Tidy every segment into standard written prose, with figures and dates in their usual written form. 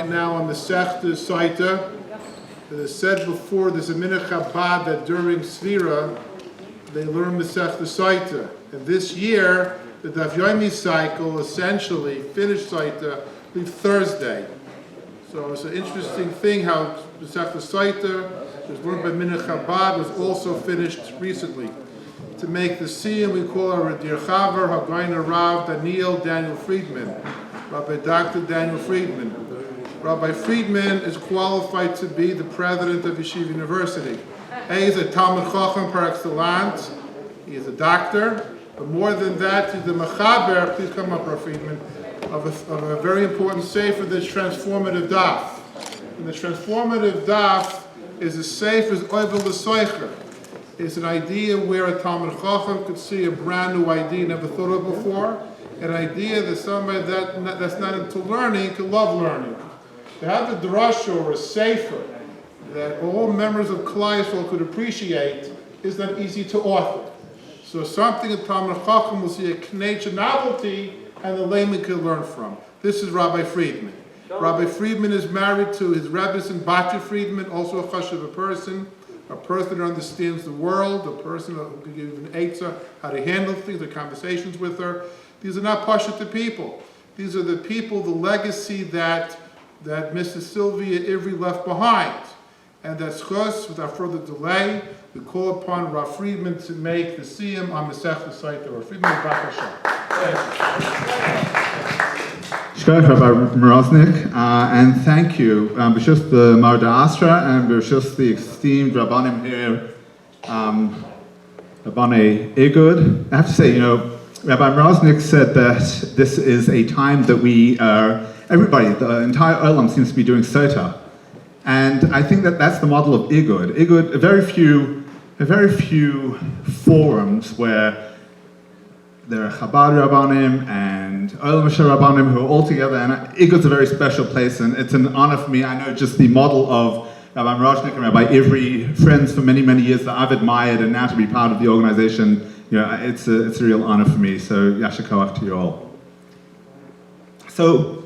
right now on the Sechta Saita. As I said before, there's a minhag Chabad that during Sfira, they learn Masechta Saita. And this year, the Daf Yomi cycle essentially finished Saita, I believe Thursday. So it's an interesting thing how Masechta Saita was learned by minhag Chabad was also finished recently. To make the siyum, we call our Dir Chaver, Hagaina Rav Daniel Friedman, Rabbi Dr. Daniel Friedman. Rabbi Friedman is qualified to be the president of Yeshiva University. He is a Talmud Chacham par excellence. He is a doctor, but more than that, he's the Mechaber, please come up, Rabbi Friedman, of a very important sefer, this transformative daf. And the transformative daf is as safe as Oivel L'Soicher. It's an idea where a Talmud Chacham could see a brand new idea never thought of before, an idea that somebody that's not into learning can love learning. To have a drasha or a sefer that all members of Klal Yisrael could appreciate is not easy to author. So something a Talmud Chacham will see a knetch, a novelty, and the layman can learn from. This is Rabbi Friedman. Rabbi Friedman is married to his Rebbe and Batya Friedman, also a chashuv person that understands the world, a person who can give an eitzah, how to handle things, the conversations with her. These are not pashut people. These are the people, the legacy that Mrs. Sylvia Ivry left behind. And that's chus, without further delay, we call upon Rav Friedman to make the siyum on Masechta Saita. Rav Friedman, Baruch Hashem. Shkoyach Rabbi Moroznik, and thank you. B'shus the Marda Astra and b'shus the esteemed Rabbanim here, Rabbane Igud. I have to say, Rabbi Moroznik said that this is a time that we are, everybody, the entire Olam seems to be doing Sota. And I think that that's the model of Igud. Igud, a very few forums where there are Chabad Rabbanim and Olam Rabbanim who are all together, and Igud's a very special place, and it's an honor for me. I know just the model of Rabbi Moroznik and Rabbi Ivry, friends for many, many years that I've admired, and now to be part of the organization, it's a real honor for me. So Yasher Koach to you all. So,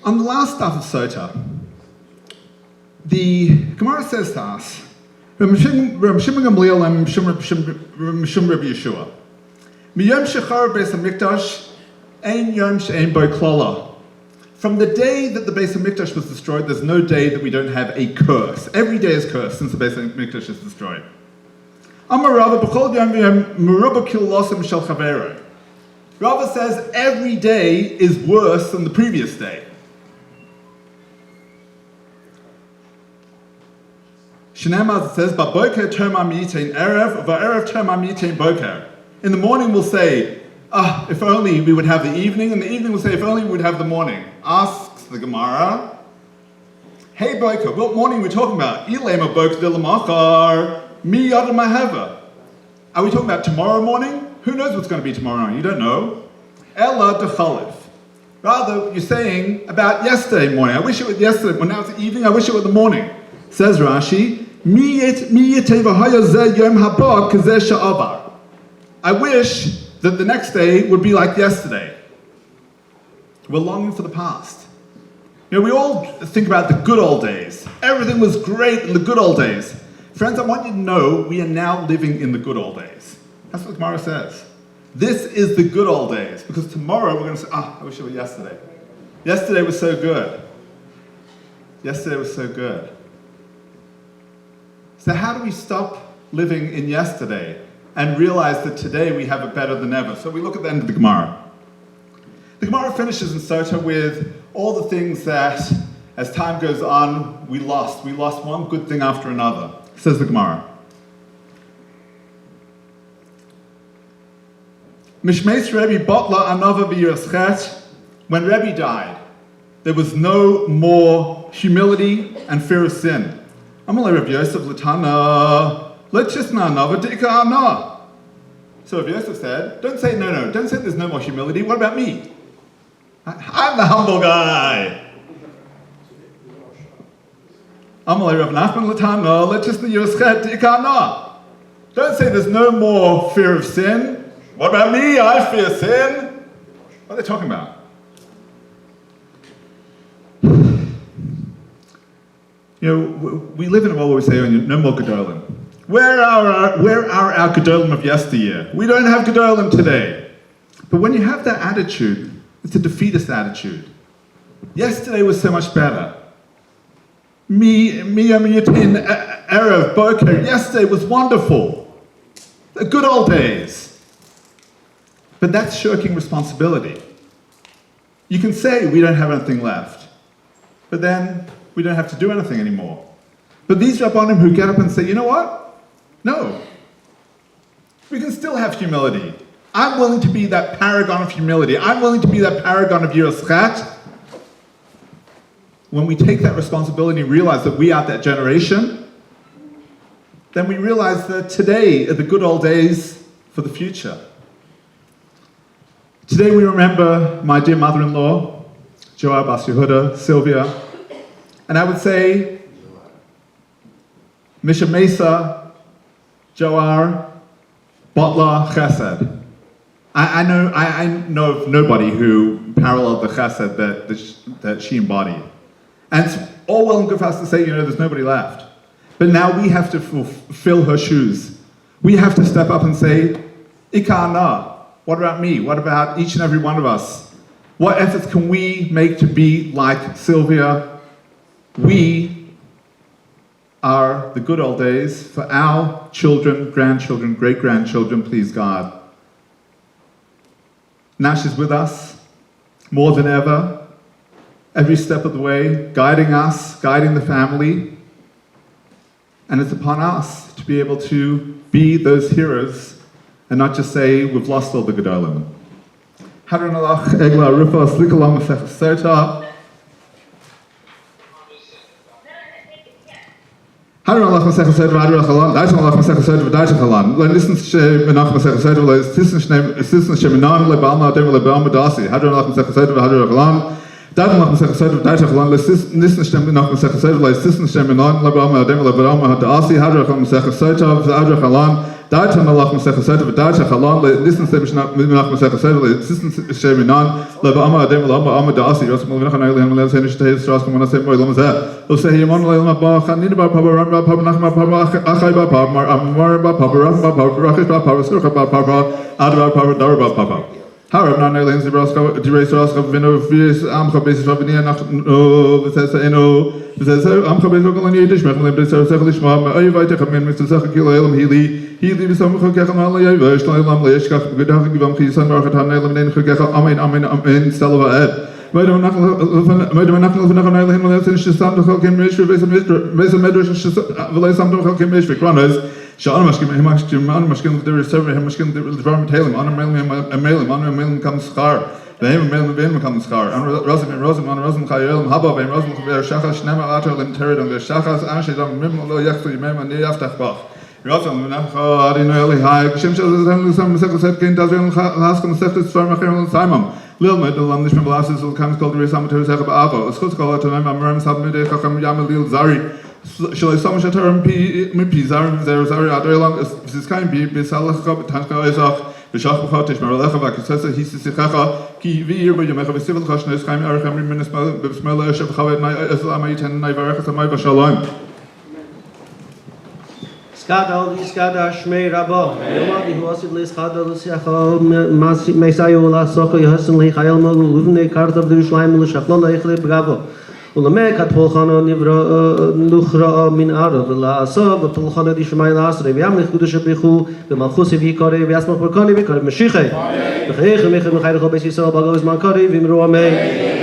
on the last daf of Sota, the Gemara says to us, Reb Shimon Gamliel and Mishum Reb Yeshua, Miyom shechar Beis Hamikdash, ein yom she'ein bo klala. From the day that the Beis Hamikdash was destroyed, there's no day that we don't have a curse. Every day is cursed since the Beis Hamikdash is destroyed. Amar Rava b'chol yom merubah kilolosim shel chavero. Rava says every day is worse than the previous day. Shnei says, "Baboker terma mitein erev, va'erev terma mitein boker." In the morning we'll say, if only we would have the evening, and the evening we'll say, if only we would have the morning. Asks the Gemara, "Hey boker, what morning are we talking about? Ilema boker dilamachar, mi yadam maheva." Are we talking about tomorrow morning? Who knows what's going to be tomorrow morning? You don't know. Ella dechalif. Rather, you're saying about yesterday morning. I wish it was yesterday. Well, now it's the evening. I wish it was the morning. Says Rashi, I wish that the next day would be like yesterday. We're longing for the past. We all think about the good old days. Everything was great in the good old days. Friends, I want you to know we are now living in the good old days. That's what Gemara says. This is the good old days, because tomorrow we're going to say, I wish it was yesterday. Yesterday was so good. Yesterday was so good. So how do we stop living in yesterday and realize that today we have it better than ever? So we look at the end of the Gemara. The Gemara finishes in Sota with all the things that, as time goes on, we lost. We lost one good thing after another, says the Gemara. Mishmeis Rebbe Botla Anova B'Yiraschet. When Rebbe died, there was no more humility and fear of sin. Amalei Rabbi Yosef Latana, let's just na another dika ana. So Rabbi Yosef said, don't say no, don't say there's no more humility. What about me? I'm the humble guy. Amalei Rabbi Nachman Latana, let's just na Yiraschet dika ana. Don't say there's no more fear of sin. What about me? I fear sin. What are they talking about? we live in a world where we say, no more Gedolim. Where are our Gedolim of yesteryear? We don't have Gedolim today. But when you have that attitude, it's a defeatist attitude. Yesterday was so much better. Yatin, Erev, Boker, yesterday was wonderful. The good old days. But that's shirking responsibility. You can say we don't have anything left, but then we don't have to do anything anymore. But these Rabbanim who get up and say, you know what? No. We can still have humility. I'm willing to be that paragon of humility. I'm willing to be that paragon of Yiras Chat. When we take that responsibility and realize that we are that generation, then we realize that today are the good old days for the future. Today we remember my dear mother-in-law, Joar Bas Yehuda, Sylvia, and I would say, Misha Mesa, Joar, Botla, Chesed. I know of nobody who paralleled the Chesed that she embodied. And it's all well and good for us to say, there's nobody left. But now we have to fill her shoes. We have to step up and say, Ikana, what about me? What about each and every one of us? What efforts can we make to be like Sylvia? We are the good old days for our children, grandchildren, great-grandchildren, please God. Now she's with us, more than ever, every step of the way, guiding us, guiding the family. And it's upon us to be able to be those heroes and not just say, we've lost all the Gedolim. Hadron alach egla rufa slikalam masech sota. Hadron alach masech sota v'adron chalan. Daishan alach masech sota v'daishan chalan. Lo nisn menach masech sota v'lo sisn sheminan lebalma adem lebalma dasi. Hadron alach masech sota v'adron chalan. Daishan alach masech sota v'daishan chalan. Lo nisn sheminan masech sota v'lo sisn sheminan lebalma adem lebalma dasi. Hadron alach masech sota v'adron chalan. Daithan alach masech sota v'daishan chalan. Lo nisn sheminan masech sota v'lo sisn sheminan lebalma adem lebalma dasi. Yosem levinach anaylihan lezen shtei stras kumana sem oilam zeh. Usehimon leilma ba khanid ba pabaram ba pabnach ba pabach achay ba pabmar amar ba pabaram ba pabrachish ba pabasukha ba pabra adva pabadar ba pabah. Harab na leilin zibraska diresaska vino vis amcha besis rabnia nach no vesa eno vesa amcha beso kolani dish mechem le beso sechlish ma ay vayte khamen mit sech kilo elam hili bisam khakh ma la yay shlaylam le yeshkaf gedag gibam khisan ba khat neilem nen khakh amen selva ed. Weil man nach von nach einer hin und sind stand doch kein Mensch für wissen Medrash weil samt doch kein Mensch für Kronos schauen wir der server haben wir der Department Halem on a mail comes car the mail comes car and Rosen Khayel Haba beim Rosen der Shachas schneller Arter im Terror und der Shachas ansteht am Mimmel Yacht die Mem an der Aftachbach Rosen nach Adinelli High Shim some second gehen da wir haben gesagt zwar machen und Simon Lil mit der Land nicht mehr belastet so kann es called Resamatör sagen aber es kurz called to am Rams haben mit der Kham Yamal Zari shall I summon a term mit Zari Zari Adrelang es ist kein bis Allah gab Tanka ist auch beschach bekommt ich mal lachen was es hieß es sich ki wie ihr bei mir haben civil khashna ist kein Arkham Minister bismillah chef khawet nay islam ayten nay barakah may shalom Skada skada shmei rabba yomadi huasid les skada lusiacha mesayo la soko yhasen le khayal mal luvne kartav de shlaim le shaflon le bravo ulame kat holkhana nivra nukhra min arad la asab holkhana di shmai la asre yam le khudash bikhu be malchus vi kare ve asma porkani ve kare mashikhe bekhaykh mekh khayr kho besi so bagos man kare vim roame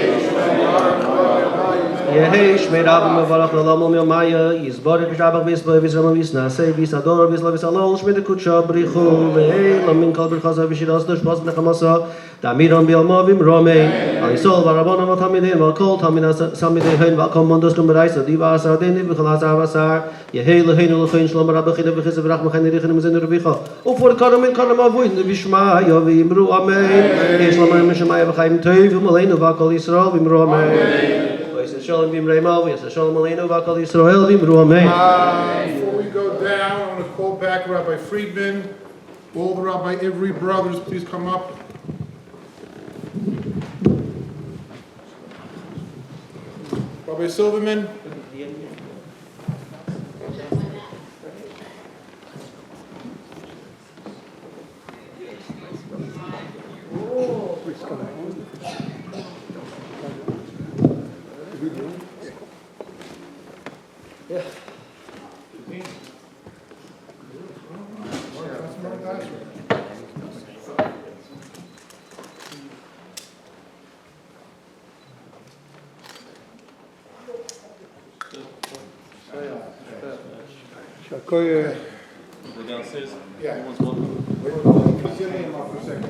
Yehei shmei rabbi mevarach l'olam yomaya yizborich shabach v'yisboi v'yisrael v'yisnasei v'yisador v'yisla v'yisalol shmei dekutsha brichu v'hei lamin kol b'rchaza v'shiras d'shpos b'nechamasa da'miron b'yalma v'imromei al yisol v'arabona v'tamidin v'al tamina samidei hein v'al kol mondos l'meraisa diva asar deni v'chol asar v'asar Yehei l'heinu l'chein shlom rabbi chida v'chiz v'rach m'chein nirichin m'zin n'revicha ufor karam avoid v'shmaya v'imru amen yesh l'amar m'shmaya v'chaim tov v'maleinu v'akol Yisrael v'imru amen Shalom bim Reimov, yes, Shalom Aleinu, Vakal Yisrael, bim Ruamei. Before we go down, I want to call back Rabbi Friedman. All the Rabbi Ivry brothers, please come up. Rabbi Silverman. Shakoye. Go downstairs. Yeah. Everyone's welcome. Wait,